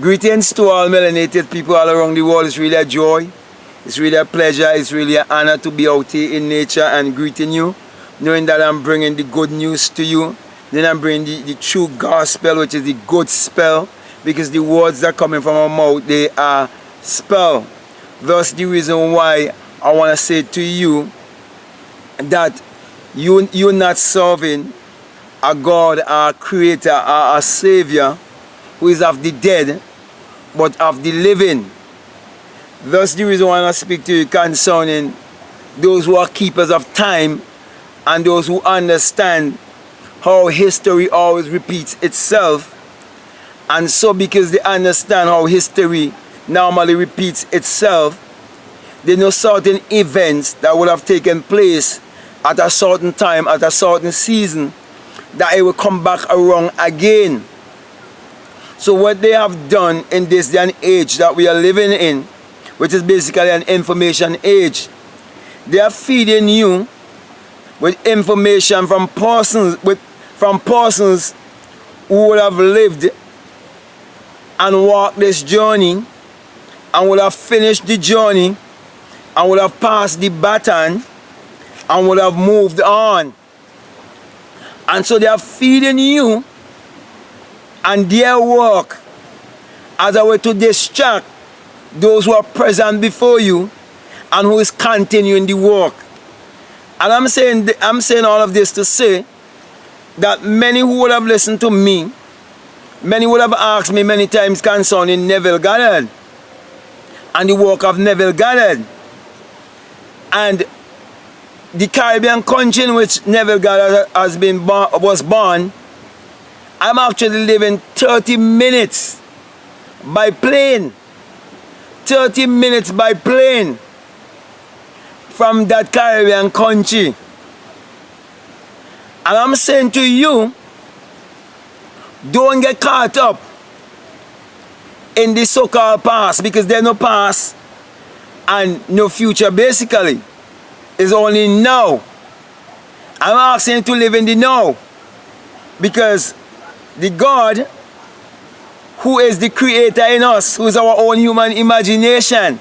Greetings to all melanated people all around the world. It's really a joy. It's really a pleasure. It's really an honor to be out here in nature and greeting you, knowing that I'm bringing the good news to you. Then I'm bringing the true gospel, which is the good spell, because the words that are coming from our mouth, they are spell. Thus the reason why I want to say to you that you're not serving a God, a creator, a savior who is of the dead, but of the living. Thus the reason why I speak to you concerning those who are keepers of time and those who understand how history always repeats itself. And so because they understand how history normally repeats itself, they know certain events that would have taken place at a certain time, at a certain season, that it will come back around again. So what they have done in this day and age that we are living in, which is basically an information age, they are feeding you with information from persons who would have lived and walked this journey and would have finished the journey and would have passed the baton and would have moved on. And so they are feeding you and their work as a way to distract those who are present before you and who is continuing the work. And I'm saying all of this to say that many who would have listened to me, many would have asked me many times concerning Neville Goddard and the work of Neville Goddard and the Caribbean country in which Neville Goddard was born. I'm actually living 30 minutes by plane. 30 minutes by plane from that Caribbean country. And I'm saying to you, don't get caught up in the so-called past, because there's no past and no future basically. It's only now. I'm asking you to live in the now, because the God who is the creator in us, who is our own human imagination,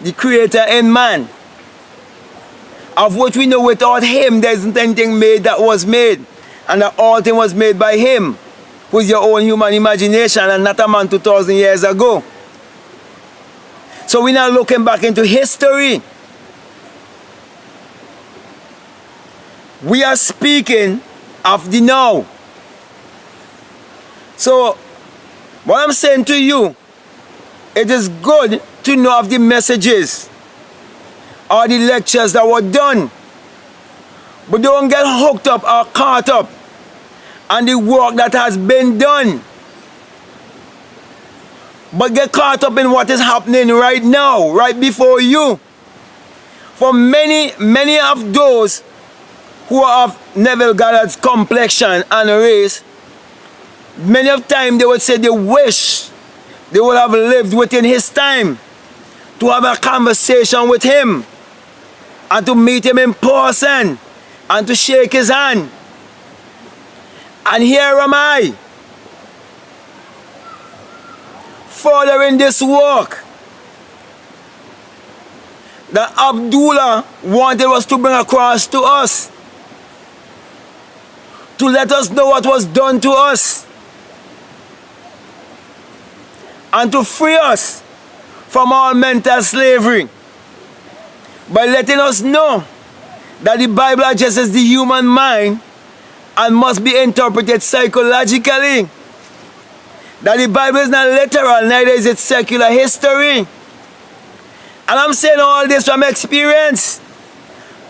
the creator in man, of which we know without him there isn't anything made that was made, and that all thing was made by him, who is your own human imagination and not a man 2,000 years ago. So we're not looking back into history. We are speaking of the now. So what I'm saying to you, it is good to know of the messages or the lectures that were done, but don't get hooked up or caught up on the work that has been done, but get caught up in what is happening right now, right before you. For many of those who are of Neville Goddard's complexion and race, many of time they would say they wish they would have lived within his time to have a conversation with him and to meet him in person and to shake his hand. And here am I, furthering this work that Abdullah wanted us to bring across to us, to let us know what was done to us and to free us from all mental slavery by letting us know that the Bible addresses the human mind and must be interpreted psychologically. That the Bible is not literal, neither is it secular history. And I'm saying all this from experience.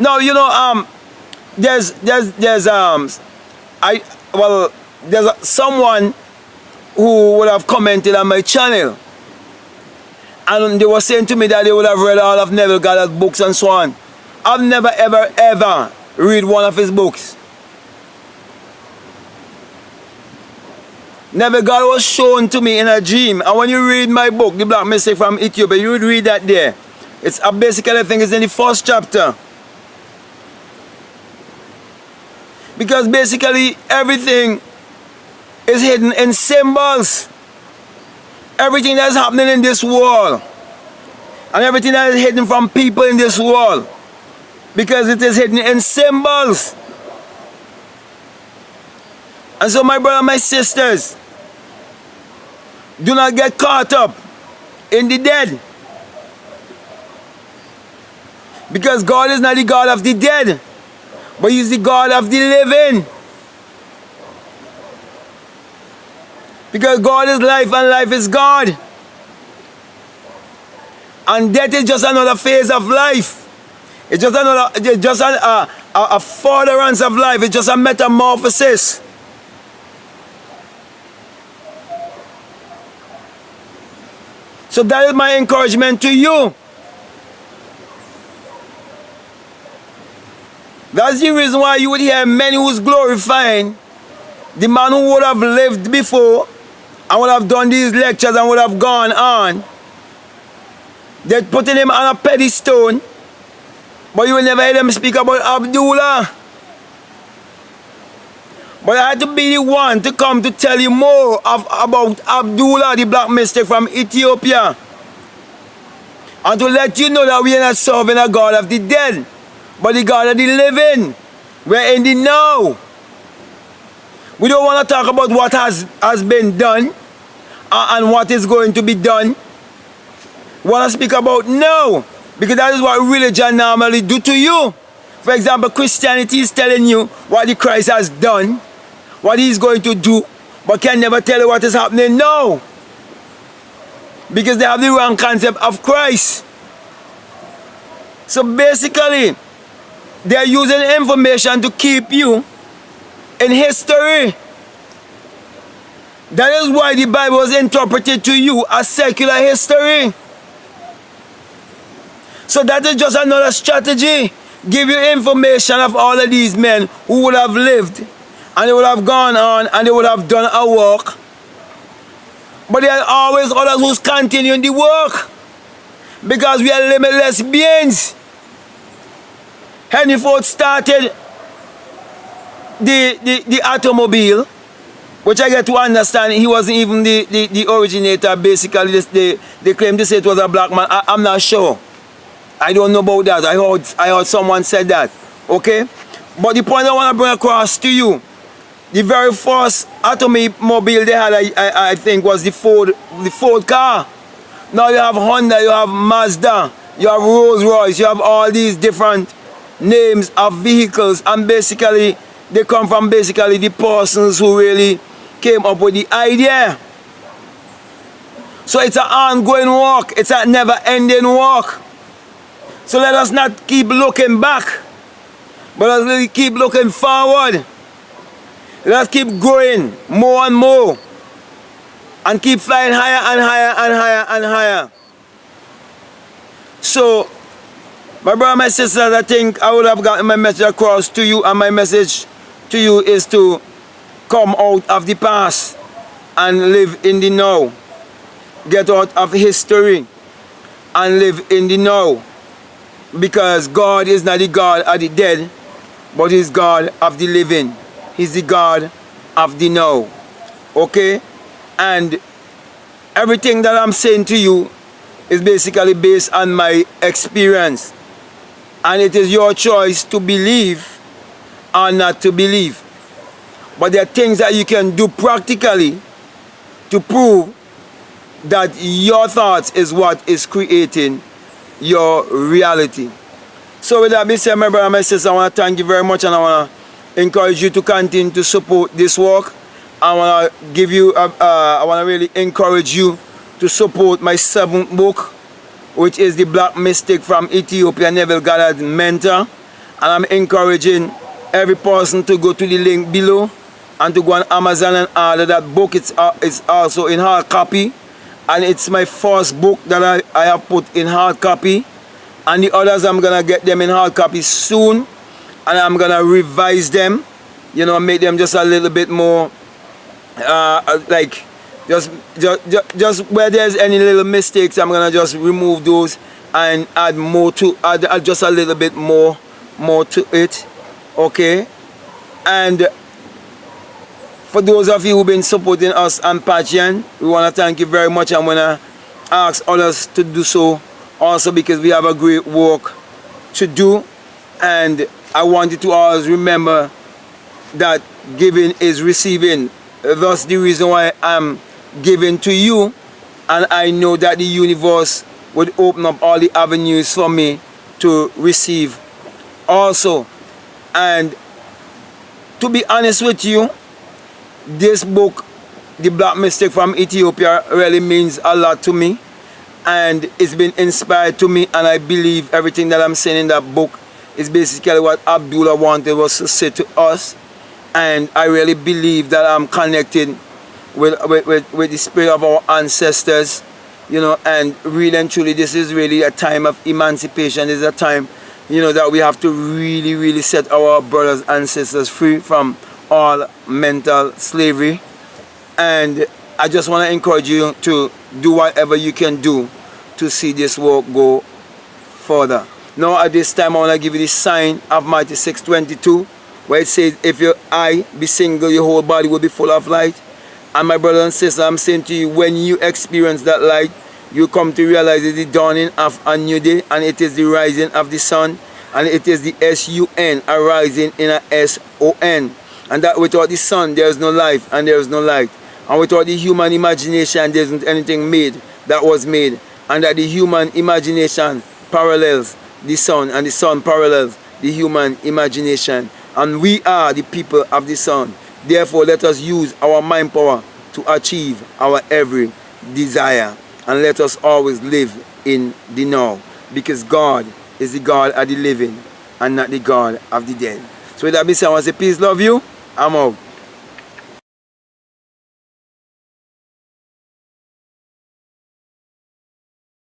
Now, you know, there's someone who would have commented on my channel, and they were saying to me that they would have read all of Neville Goddard's books and so on. I've never ever read one of his books. Neville Goddard was shown to me in a dream, and when you read my book, The Black Mystic from Ethiopia, you would read that there. It's basically, I think it's in the first chapter. Because basically everything is hidden in symbols. everything that is happening in this world and everything that is hidden from people in this world, because it is hidden in symbols. And so my brothers and my sisters, do not get caught up in the dead, because God is not the God of the dead, but He's the God of the living. Because God is life and life is God. And death is just another phase of life. It's just a furtherance of life. It's just a metamorphosis. So that is my encouragement to you. That's the reason why you would hear many who's glorifying the man who would have lived before and would have done these lectures and would have gone on. They're putting him on a pedestal, but you will never hear them speak about Abdullah. But I had to be the one to come to tell you more about Abdullah, the black mystic from Ethiopia. And to let you know that we are not serving a God of the dead, but the God of the living. We're in the now. We don't want to talk about what has been done and what is going to be done. We want to speak about now, because that is what religion normally do to you. For example, Christianity is telling you what the Christ has done, what He's going to do, but can never tell you what is happening now, because they have the wrong concept of Christ. So basically, they are using information to keep you in history. That is why the Bible was interpreted to you as secular history. So that is just another strategy. Give you information of all of these men who would have lived, and they would have gone on, and they would have done a work. But there are always others who's continuing the work, because we are limitless beings. Henry Ford started the automobile, which I get to understand he wasn't even the originator. Basically, they claim to say it was a black man. I'm not sure. I don't know about that. I heard someone said that. Okay? But the point I want to bring across to you, the very first automobile they had, I think, was the Ford car. Now you have Honda, you have Mazda, you have Rolls Royce, you have all these different names of vehicles, and basically they come from basically the persons who really came up with the idea. So it's an ongoing work, it's a never-ending work. So let us not keep looking back, but let's really keep looking forward. Let's keep growing more and more, and keep flying higher and higher and higher and higher. So, my brother and my sisters, I think I would have gotten my message across to you, and my message to you is to come out of the past and live in the now. Get out of history and live in the now. Because God is not the God of the dead, but He's God of the living. He's the God of the now. Okay? And everything that I'm saying to you is basically based on my experience. And it is your choice to believe or not to believe. But there are things that you can do practically to prove that your thoughts is what is creating your reality. So with that being said, my brother and my sister, I want to thank you very much, and I want to encourage you to continue to support this work. I want to give you, I want to really encourage you to support my 7th book, which is The Black Mystic from Ethiopia, Neville Goddard's mentor. And I'm encouraging every person to go to the link below and to go on Amazon and order that book. It's also in hard copy, and it's my first book that I have put in hard copy, and the others I'm gonna get them in hard copy soon, and I'm gonna revise them, you know, make them just a little bit more like just where there's any little mistakes, I'm gonna just remove those and add more to add just a little bit more to it. Okay? And For those of you who've been supporting us on Patreon, we want to thank you very much. I'm going to ask others to do so also, because we have a great work to do. And I want you to always remember that giving is receiving. That's the reason why I'm giving to you. And I know that the universe would open up all the avenues for me to receive also. And to be honest with you, this book, The Black Mystic from Ethiopia, really means a lot to me, and it's been inspired to me, and I believe everything that I'm saying in that book is basically what Abdullah wanted was to say to us. And I really believe that I'm connected with the spirit of our ancestors, you know, and really and truly this is really a time of emancipation. It's a time, you know, that we have to really set our brothers and sisters free from all mental slavery. And I just want to encourage you to do whatever you can do to see this work go further. Now at this time I want to give you the sign of Matthew 6:22, where it says, if your eye be single, your whole body will be full of light. And my brothers and sisters, I'm saying to you, when you experience that light, you come to realize it's the dawning of a new day, and it is the rising of the sun, and it is the S-U-N arising in a S-O-N. And that without the sun there is no life and there is no light. And without the human imagination there isn't anything made that was made. And that the human imagination parallels the sun, and the sun parallels the human imagination. And we are the people of the sun. Therefore let us use our mind power to achieve our every desire. And let us always live in the now, because God is the God of the living and not the God of the dead. So with that being said, I want to say peace, love you. I'm out.